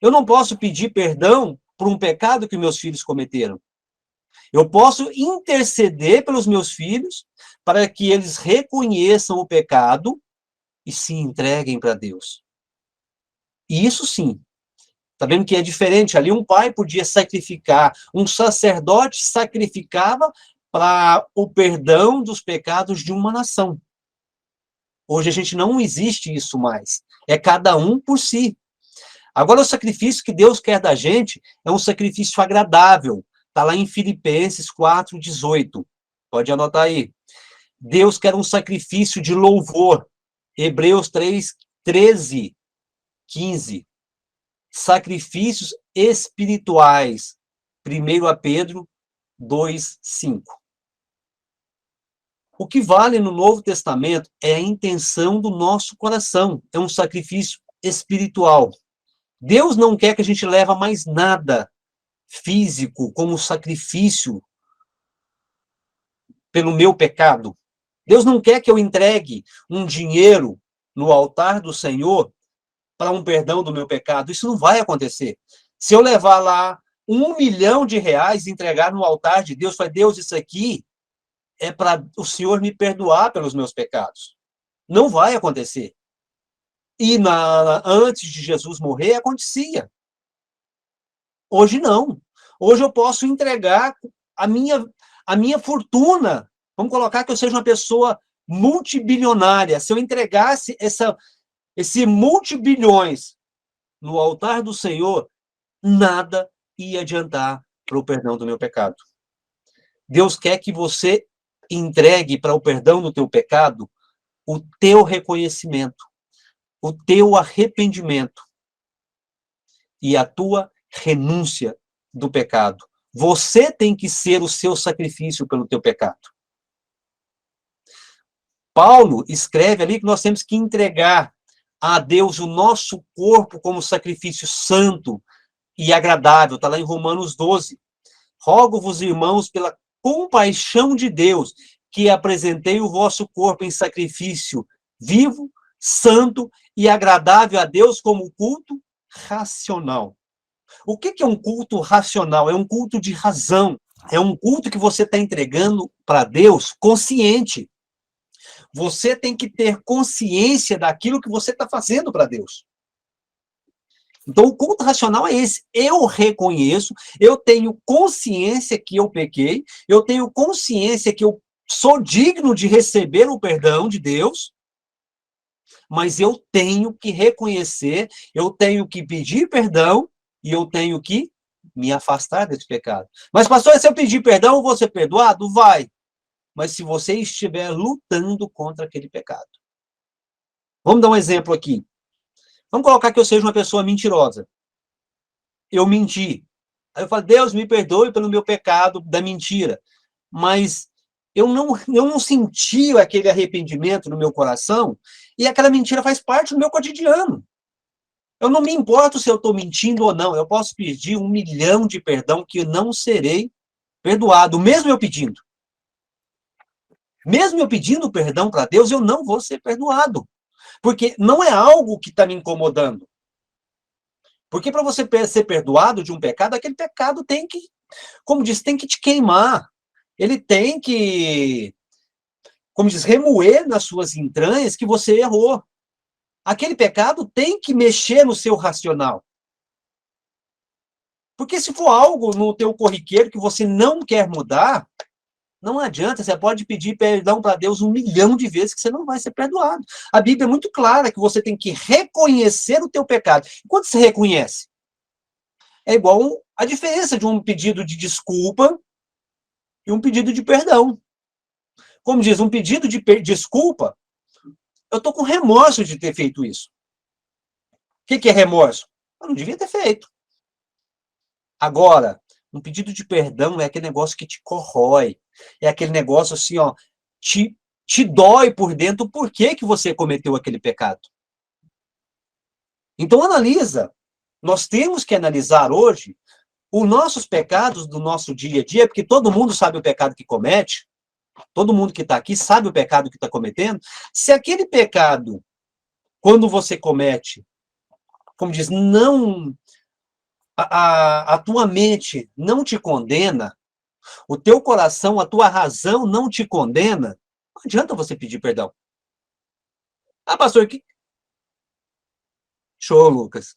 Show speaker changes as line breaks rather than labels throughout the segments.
Eu não posso pedir perdão por um pecado que meus filhos cometeram. Eu posso interceder pelos meus filhos para que eles reconheçam o pecado e se entreguem para Deus. E isso sim. Está vendo que é diferente? Ali um pai podia sacrificar, um sacerdote sacrificava para o perdão dos pecados de uma nação. Hoje a gente não existe isso mais. É cada um por si. Agora o sacrifício que Deus quer da gente é um sacrifício agradável. Está lá em Filipenses 4:18. Pode anotar aí. Deus quer um sacrifício de louvor. Hebreus 3:13-15. Sacrifícios espirituais. 1 Pedro 2:5. O que vale no Novo Testamento é a intenção do nosso coração. É um sacrifício espiritual. Deus não quer que a gente leve mais nada físico como sacrifício pelo meu pecado. Deus não quer que eu entregue um dinheiro no altar do Senhor para um perdão do meu pecado. Isso não vai acontecer. Se eu levar lá R$1 milhão e entregar no altar de Deus, falar, Deus, isso aqui é para o Senhor me perdoar pelos meus pecados. Não vai acontecer. E antes de Jesus morrer, acontecia. Hoje não. Hoje eu posso entregar a minha fortuna. Vamos colocar que eu seja uma pessoa multibilionária. Se eu entregasse esse multibilhões no altar do Senhor, nada ia adiantar para o perdão do meu pecado. Deus quer que você entregue para o perdão do teu pecado o teu reconhecimento, o teu arrependimento e a tua renúncia do pecado. Você tem que ser o seu sacrifício pelo teu pecado. Paulo escreve ali que nós temos que entregar a Deus o nosso corpo como sacrifício santo e agradável. Está lá em Romanos 12. Rogo-vos, irmãos, pela compaixão de Deus, que apresentei o vosso corpo em sacrifício vivo, santo e agradável a Deus como culto racional. O que é um culto racional? É um culto de razão. É um culto que você está entregando para Deus consciente. Você tem que ter consciência daquilo que você está fazendo para Deus. Então, o culto racional é esse. Eu reconheço, eu tenho consciência que eu pequei, eu tenho consciência que eu sou digno de receber o perdão de Deus, mas eu tenho que reconhecer, eu tenho que pedir perdão e eu tenho que me afastar desse pecado. Mas, pastor, se eu pedir perdão, eu vou ser perdoado? Vai. Mas se você estiver lutando contra aquele pecado. Vamos dar um exemplo aqui. Vamos colocar que eu seja uma pessoa mentirosa. Eu menti. Aí eu falo, Deus, me perdoe pelo meu pecado da mentira. Mas eu não senti aquele arrependimento no meu coração e aquela mentira faz parte do meu cotidiano. Eu não me importo se eu estou mentindo ou não. Eu posso pedir 1 milhão de perdão que eu não serei perdoado, mesmo eu pedindo. Mesmo eu pedindo perdão para Deus, eu não vou ser perdoado. Porque não é algo que está me incomodando. Porque para você ser perdoado de um pecado, aquele pecado tem que, como diz, tem que te queimar. Ele tem que, como diz, remoer nas suas entranhas que você errou. Aquele pecado tem que mexer no seu racional. Porque se for algo no teu corriqueiro que você não quer mudar, não adianta, você pode pedir perdão para Deus 1 milhão de vezes que você não vai ser perdoado. A Bíblia é muito clara que você tem que reconhecer o teu pecado. E quando você reconhece? É igual a diferença de um pedido de desculpa e um pedido de perdão. Como diz, um pedido de desculpa, eu estou com remorso de ter feito isso. O que é remorso? Eu não devia ter feito. Agora, um pedido de perdão é aquele negócio que te corrói. É aquele negócio assim, ó, te dói por dentro por que você cometeu aquele pecado. Então, analisa. Nós temos que analisar hoje os nossos pecados do nosso dia a dia, porque todo mundo sabe o pecado que comete, todo mundo que está aqui sabe o pecado que está cometendo. Se aquele pecado, quando você comete, como diz, a tua mente não te condena, o teu coração, a tua razão não te condena, não adianta você pedir perdão. Ah, pastor, que show, Lucas.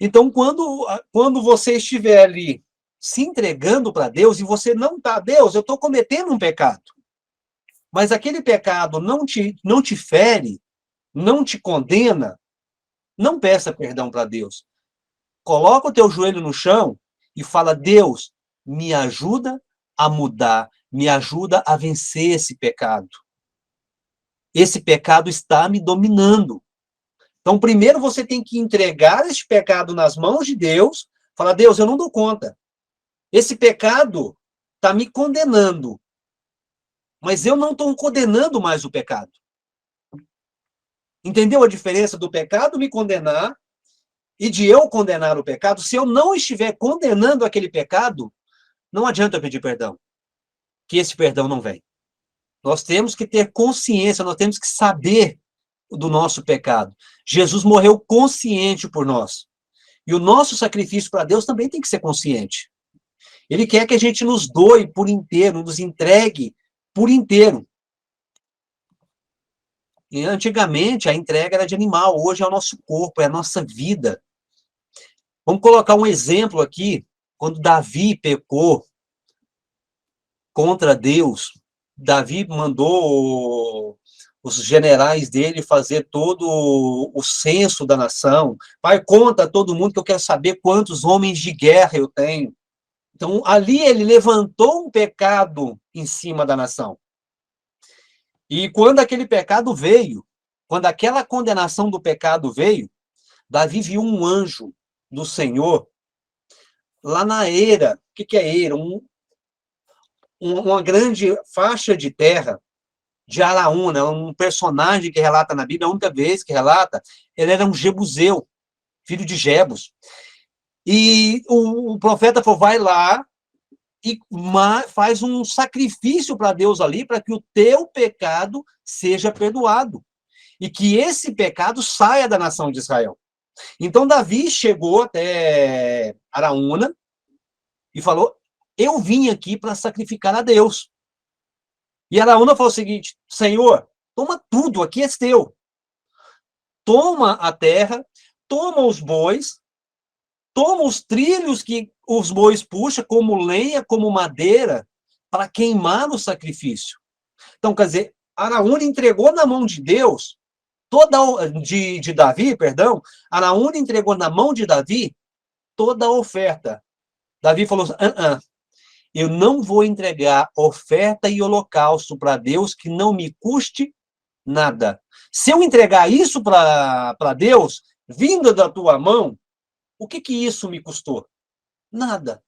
Então, quando você estiver ali se entregando para Deus e você não está, Deus, eu estou cometendo um pecado, mas aquele pecado não te fere, não te condena, não peça perdão para Deus. Coloca o teu joelho no chão e fala, Deus, me ajuda a mudar, me ajuda a vencer esse pecado. Esse pecado está me dominando. Então, primeiro você tem que entregar esse pecado nas mãos de Deus, falar, Deus, eu não dou conta. Esse pecado está me condenando, mas eu não estou condenando mais o pecado. Entendeu a diferença do pecado me condenar e de eu condenar o pecado? Se eu não estiver condenando aquele pecado, não adianta eu pedir perdão, que esse perdão não vem. Nós temos que ter consciência, nós temos que saber do nosso pecado. Jesus morreu consciente por nós. E o nosso sacrifício para Deus também tem que ser consciente. Ele quer que a gente nos doe por inteiro, nos entregue por inteiro. E antigamente a entrega era de animal, hoje é o nosso corpo, é a nossa vida. Vamos colocar um exemplo aqui, quando Davi pecou contra Deus, Davi mandou os generais dele fazer todo o censo da nação. Pai, conta a todo mundo que eu quero saber quantos homens de guerra eu tenho. Então, ali ele levantou um pecado em cima da nação. E quando aquele pecado veio, quando aquela condenação do pecado veio, Davi viu um anjo do Senhor lá na eira. O que é eira? Uma grande faixa de terra de Araúna, um personagem que relata na Bíblia, a única vez que relata, ele era um jebuseu, filho de Jebus. E o profeta falou, vai lá e faz um sacrifício para Deus ali, para que o teu pecado seja perdoado. E que esse pecado saia da nação de Israel. Então, Davi chegou até Araúna e falou, eu vim aqui para sacrificar a Deus. E Araúna falou o seguinte, Senhor, toma tudo, aqui é teu. Toma a terra, toma os bois, toma os trilhos que os bois puxam, como lenha, como madeira, para queimar no sacrifício. Então, quer dizer, Araúna entregou na mão de Deus, de Davi, perdão, Araúna entregou na mão de Davi toda a oferta. Davi falou, eu não vou entregar oferta e holocausto para Deus que não me custe nada. Se eu entregar isso para Deus, vindo da tua mão, o que isso me custou? Nada.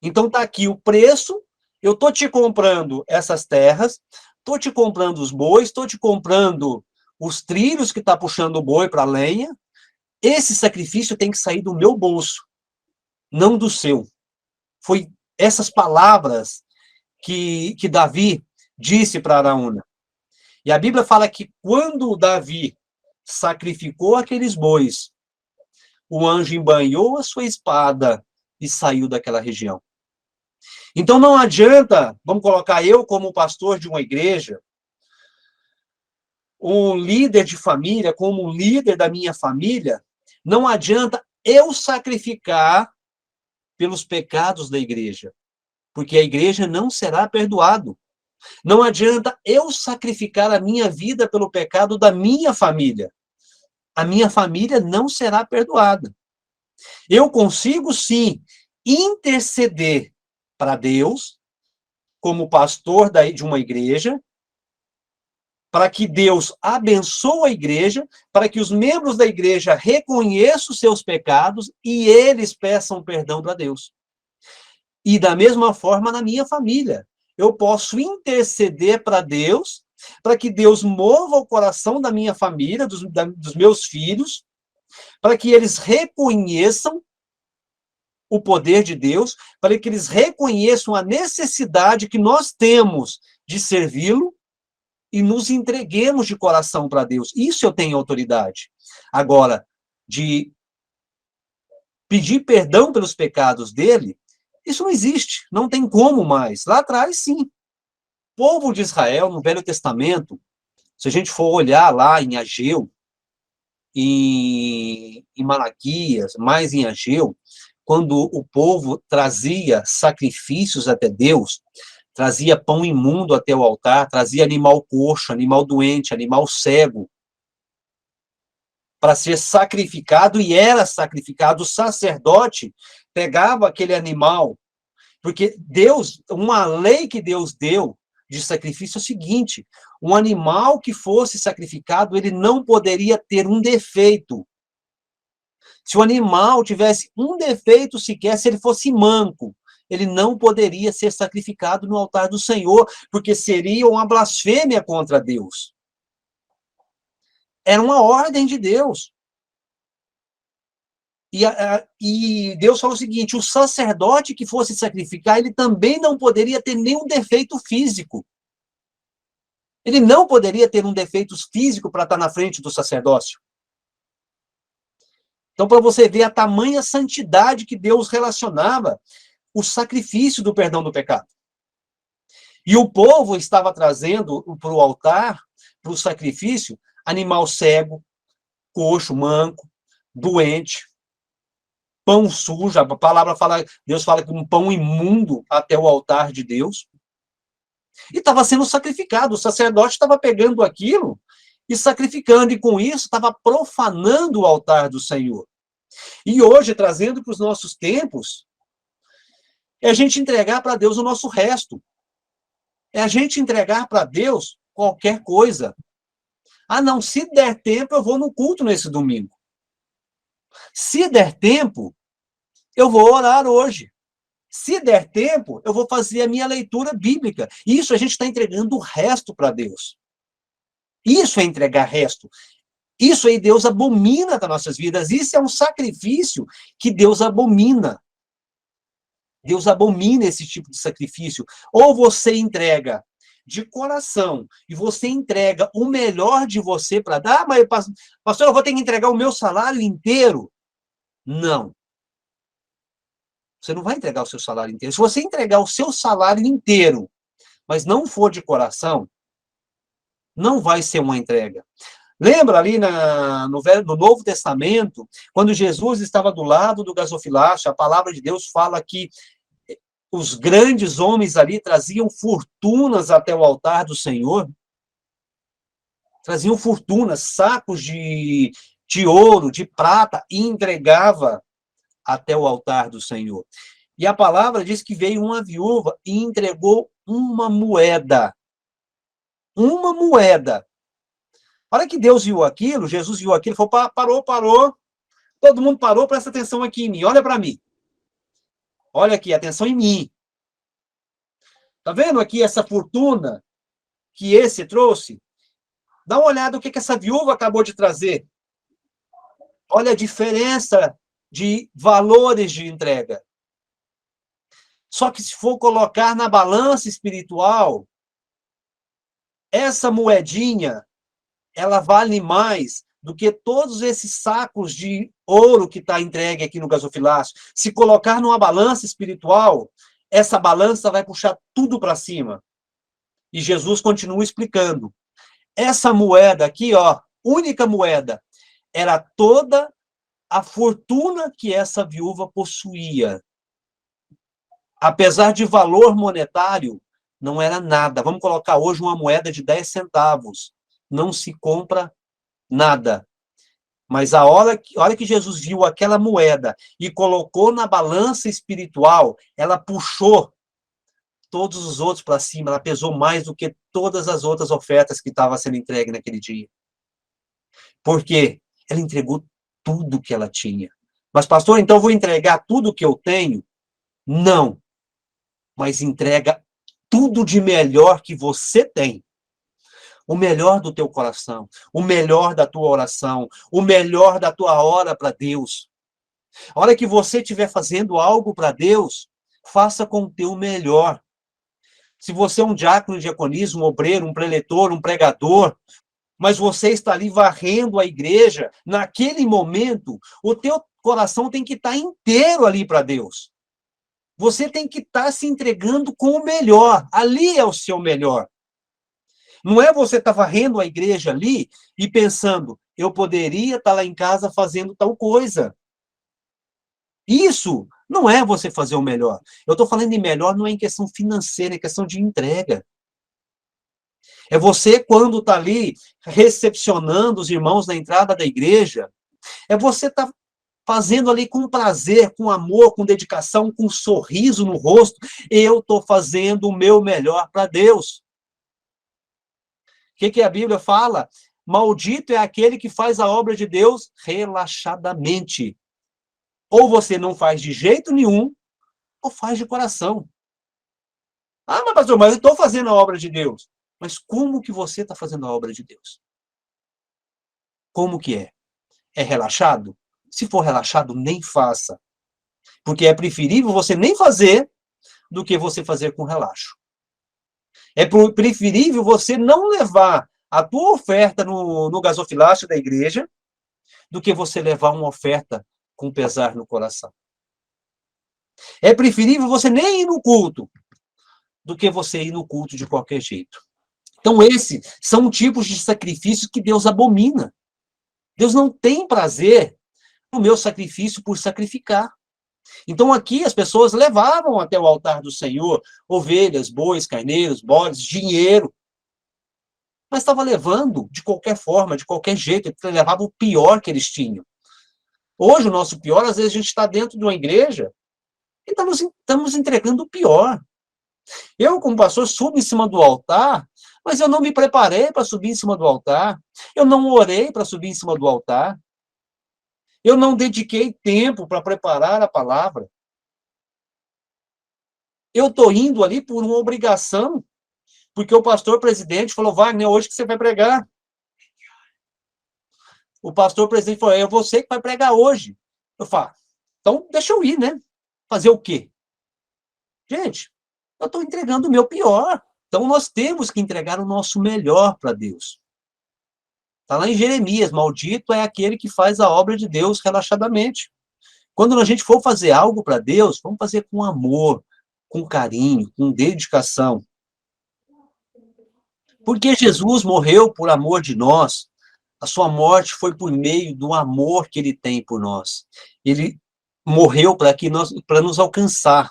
Então está aqui o preço, eu estou te comprando essas terras, estou te comprando os bois, estou te comprando os trilhos que está puxando o boi para a lenha. Esse sacrifício tem que sair do meu bolso, não do seu. Foi essas palavras que Davi disse para Araúna. E a Bíblia fala que quando Davi sacrificou aqueles bois, o anjo embanhou a sua espada e saiu daquela região. Então não adianta, vamos colocar eu como pastor de uma igreja, um líder de família, como um líder da minha família, não adianta eu sacrificar pelos pecados da igreja, porque a igreja não será perdoado. Não adianta eu sacrificar a minha vida pelo pecado da minha família. A minha família não será perdoada. Eu consigo, sim, interceder para Deus, como pastor de uma igreja, para que Deus abençoe a igreja, para que os membros da igreja reconheçam os seus pecados e eles peçam perdão para Deus. E da mesma forma na minha família. Eu posso interceder para Deus, para que Deus mova o coração da minha família, dos meus filhos, para que eles reconheçam o poder de Deus, para que eles reconheçam a necessidade que nós temos de servi-lo e nos entreguemos de coração para Deus. Isso eu tenho autoridade. Agora, de pedir perdão pelos pecados dele, isso não existe, não tem como mais. Lá atrás, sim. O povo de Israel, no Velho Testamento, se a gente for olhar lá em Ageu, em Malaquias, mais em Ageu, quando o povo trazia sacrifícios até Deus, trazia pão imundo até o altar, trazia animal coxo, animal doente, animal cego, para ser sacrificado, e era sacrificado. O sacerdote pegava aquele animal, porque Deus, uma lei que Deus deu de sacrifício é o seguinte: um animal que fosse sacrificado, ele não poderia ter um defeito. Se o animal tivesse um defeito sequer, se ele fosse manco, ele não poderia ser sacrificado no altar do Senhor, porque seria uma blasfêmia contra Deus. Era uma ordem de Deus. E Deus falou o seguinte: o sacerdote que fosse sacrificar, ele também não poderia ter nenhum defeito físico. Ele não poderia ter um defeito físico para estar na frente do sacerdócio. Então, para você ver a tamanha santidade que Deus relacionava o sacrifício do perdão do pecado. E o povo estava trazendo para o altar, para o sacrifício, animal cego, coxo, manco, doente, pão sujo. A palavra fala, Deus fala que um pão imundo até o altar de Deus. E estava sendo sacrificado. O sacerdote estava pegando aquilo e sacrificando, e com isso estava profanando o altar do Senhor. E hoje, trazendo para os nossos tempos, é a gente entregar para Deus o nosso resto. É a gente entregar para Deus qualquer coisa. Ah, não, se der tempo, eu vou no culto nesse domingo. Se der tempo, eu vou orar hoje. Se der tempo, eu vou fazer a minha leitura bíblica. Isso a gente está entregando o resto para Deus. Isso é entregar resto. Isso aí Deus abomina das nossas vidas. Isso é um sacrifício que Deus abomina. Deus abomina esse tipo de sacrifício. Ou você entrega de coração, e você entrega o melhor de você para dar, mas, pastor, eu vou ter que entregar o meu salário inteiro. Não. Você não vai entregar o seu salário inteiro. Se você entregar o seu salário inteiro, mas não for de coração, não vai ser uma entrega. Lembra ali no Novo Testamento, quando Jesus estava do lado do gasofilácio, a palavra de Deus fala que os grandes homens ali traziam fortunas até o altar do Senhor. Traziam fortunas, sacos de ouro, de prata, e entregava até o altar do Senhor. E a palavra diz que veio uma viúva e entregou uma moeda. Uma moeda. A hora que Deus viu aquilo, Jesus viu aquilo, falou: parou. Todo mundo parou, presta atenção aqui em mim, olha para mim. Olha aqui, atenção em mim. Tá vendo aqui essa fortuna que esse trouxe? Dá uma olhada no que essa viúva acabou de trazer. Olha a diferença de valores de entrega. Só que se for colocar na balança espiritual, essa moedinha, ela vale mais do que todos esses sacos de ouro que está entregue aqui no gasofilácio. Se colocar numa balança espiritual, essa balança vai puxar tudo para cima. E Jesus continua explicando. Essa moeda aqui, ó, única moeda, era toda a fortuna que essa viúva possuía. Apesar de valor monetário, não era nada. Vamos colocar hoje uma moeda de 10 centavos. Não se compra nada. Mas a hora que Jesus viu aquela moeda e colocou na balança espiritual, ela puxou todos os outros para cima. Ela pesou mais do que todas as outras ofertas que estavam sendo entregues naquele dia. Por quê? Ela entregou tudo que ela tinha. Mas, pastor, então eu vou entregar tudo que eu tenho? Não. Mas entrega tudo de melhor que você tem. O melhor do teu coração, o melhor da tua oração, o melhor da tua hora para Deus. A hora que você estiver fazendo algo para Deus, faça com o teu melhor. Se você é um diácono, diaconisa, um obreiro, um preletor, um pregador, mas você está ali varrendo a igreja, naquele momento, o teu coração tem que estar inteiro ali para Deus. Você tem que estar se entregando com o melhor. Ali é o seu melhor. Não é você estar varrendo a igreja ali e pensando, eu poderia estar lá em casa fazendo tal coisa. Isso não é você fazer o melhor. Eu estou falando de melhor não é em questão financeira, é questão de entrega. É você, quando está ali recepcionando os irmãos na entrada da igreja, é você estar fazendo ali com prazer, com amor, com dedicação, com um sorriso no rosto. Eu estou fazendo o meu melhor para Deus. O que a Bíblia fala? Maldito é aquele que faz a obra de Deus relaxadamente. Ou você não faz de jeito nenhum, ou faz de coração. Ah, mas pastor, mas eu estou fazendo a obra de Deus. Mas como que você está fazendo a obra de Deus? Como que é? É relaxado? Se for relaxado, nem faça. Porque é preferível você nem fazer do que você fazer com relaxo. É preferível você não levar a tua oferta no gasofilácio da igreja do que você levar uma oferta com pesar no coração. É preferível você nem ir no culto do que você ir no culto de qualquer jeito. Então, esses são tipos de sacrifícios que Deus abomina. Deus não tem prazer no meu sacrifício por sacrificar. Então, aqui as pessoas levavam até o altar do Senhor ovelhas, bois, carneiros, bodes, dinheiro. Mas estava levando de qualquer forma, de qualquer jeito, ele levava o pior que eles tinham. Hoje, o nosso pior, às vezes a gente está dentro de uma igreja e estamos entregando o pior. Eu, como pastor, subo em cima do altar, mas eu não me preparei para subir em cima do altar. Eu não orei para subir em cima do altar. Eu não dediquei tempo para preparar a palavra. Eu estou indo ali por uma obrigação, porque o pastor presidente falou, Wagner, hoje que você vai pregar. O pastor presidente falou, é você que vai pregar hoje. Eu falo, então deixa eu ir, né? Fazer o quê? Gente, eu estou entregando o meu pior. Então nós temos que entregar o nosso melhor para Deus. Está lá em Jeremias, maldito é aquele que faz a obra de Deus relaxadamente. Quando a gente for fazer algo para Deus, vamos fazer com amor, com carinho, com dedicação. Porque Jesus morreu por amor de nós. A sua morte foi por meio do amor que ele tem por nós. Ele morreu para nos alcançar.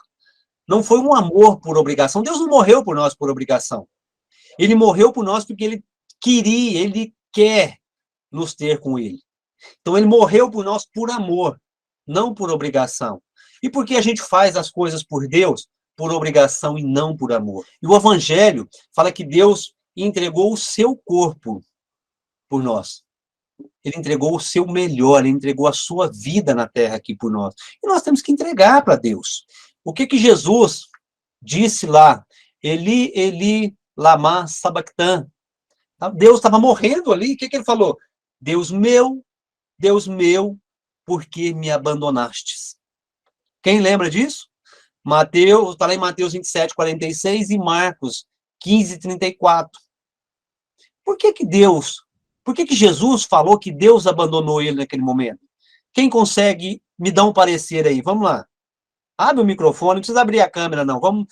Não foi um amor por obrigação. Deus não morreu por nós por obrigação. Ele morreu por nós porque ele queria, ele quer nos ter com ele. Então ele morreu por nós por amor, não por obrigação. E por que a gente faz as coisas por Deus? Por obrigação e não por amor. E o Evangelho fala que Deus entregou o seu corpo por nós. Ele entregou o seu melhor, ele entregou a sua vida na terra aqui por nós. E nós temos que entregar para Deus. O que Jesus disse lá? Eli, Eli, lama sabachthani. Deus estava morrendo ali. O que ele falou? Deus meu, por que me abandonastes? Quem lembra disso? Mateus, está lá em Mateus 27, 46 e Marcos 15, 34. Por que Jesus falou que Deus abandonou ele naquele momento? Quem consegue me dar um parecer aí? Vamos lá. Abre o microfone, não precisa abrir a câmera, não. Vamos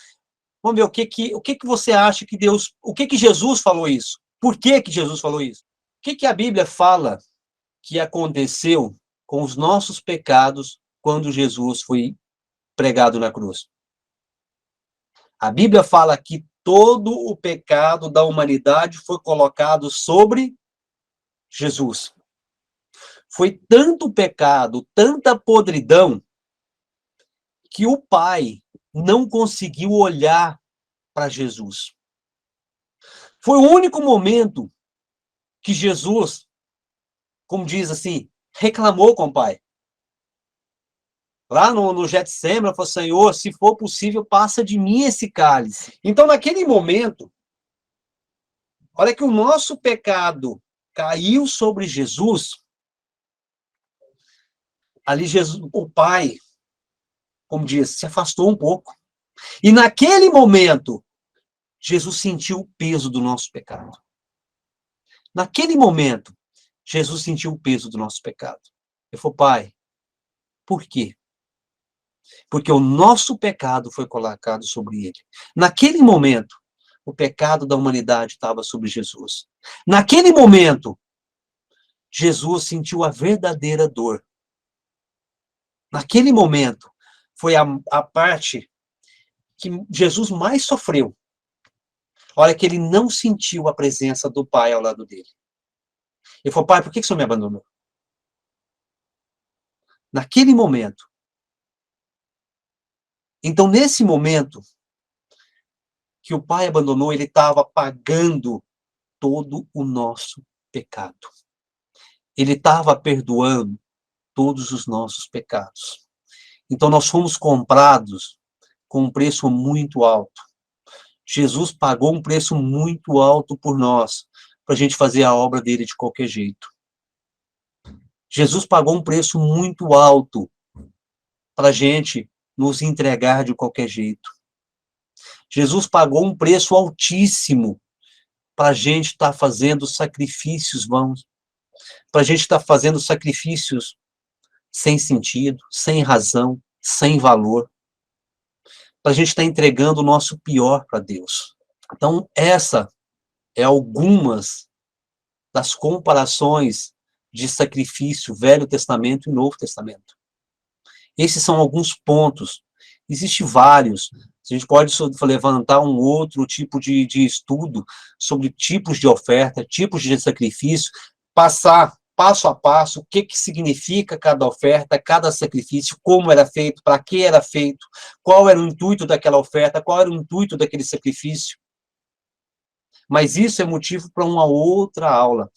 ver o que você acha que Deus... O que Jesus falou isso? Por que Jesus falou isso? O que a Bíblia fala que aconteceu com os nossos pecados quando Jesus foi pregado na cruz? A Bíblia fala que todo o pecado da humanidade foi colocado sobre Jesus. Foi tanto pecado, tanta podridão, que o Pai não conseguiu olhar para Jesus. Foi o único momento que Jesus, como diz assim, reclamou com o Pai. Lá no Getsemane, falou, Senhor, se for possível, passa de mim esse cálice. Então, naquele momento, olha que o nosso pecado caiu sobre Jesus, ali Jesus, o Pai, como diz, se afastou um pouco. E naquele momento, Jesus sentiu o peso do nosso pecado. Naquele momento, Jesus sentiu o peso do nosso pecado. Ele falou, Pai, Por quê? Porque o nosso pecado foi colocado sobre ele. Naquele momento, o pecado da humanidade estava sobre Jesus. Naquele momento, Jesus sentiu a verdadeira dor. Naquele momento, foi a parte que Jesus mais sofreu. Olha que ele não sentiu a presença do Pai ao lado dele. Ele falou, Pai, por que o Senhor me abandonou? Naquele momento. Então, nesse momento que o Pai abandonou, ele estava pagando todo o nosso pecado. Ele estava perdoando todos os nossos pecados. Então, nós fomos comprados com um preço muito alto. Jesus pagou um preço muito alto por nós, para a gente fazer a obra dele de qualquer jeito. Jesus pagou um preço muito alto para a gente nos entregar de qualquer jeito. Jesus pagou um preço altíssimo para a gente estar fazendo sacrifícios vãos, para a gente estar fazendo sacrifícios sem sentido, sem razão, sem valor, para a gente estar entregando o nosso pior para Deus. Então, essa é algumas das comparações de sacrifício, Velho Testamento e Novo Testamento. Esses são alguns pontos. Existem vários. A gente pode levantar um outro tipo de estudo sobre tipos de oferta, tipos de sacrifício, passar passo a passo o que significa cada oferta, cada sacrifício, como era feito, para que era feito, qual era o intuito daquela oferta, qual era o intuito daquele sacrifício. Mas isso é motivo para uma outra aula,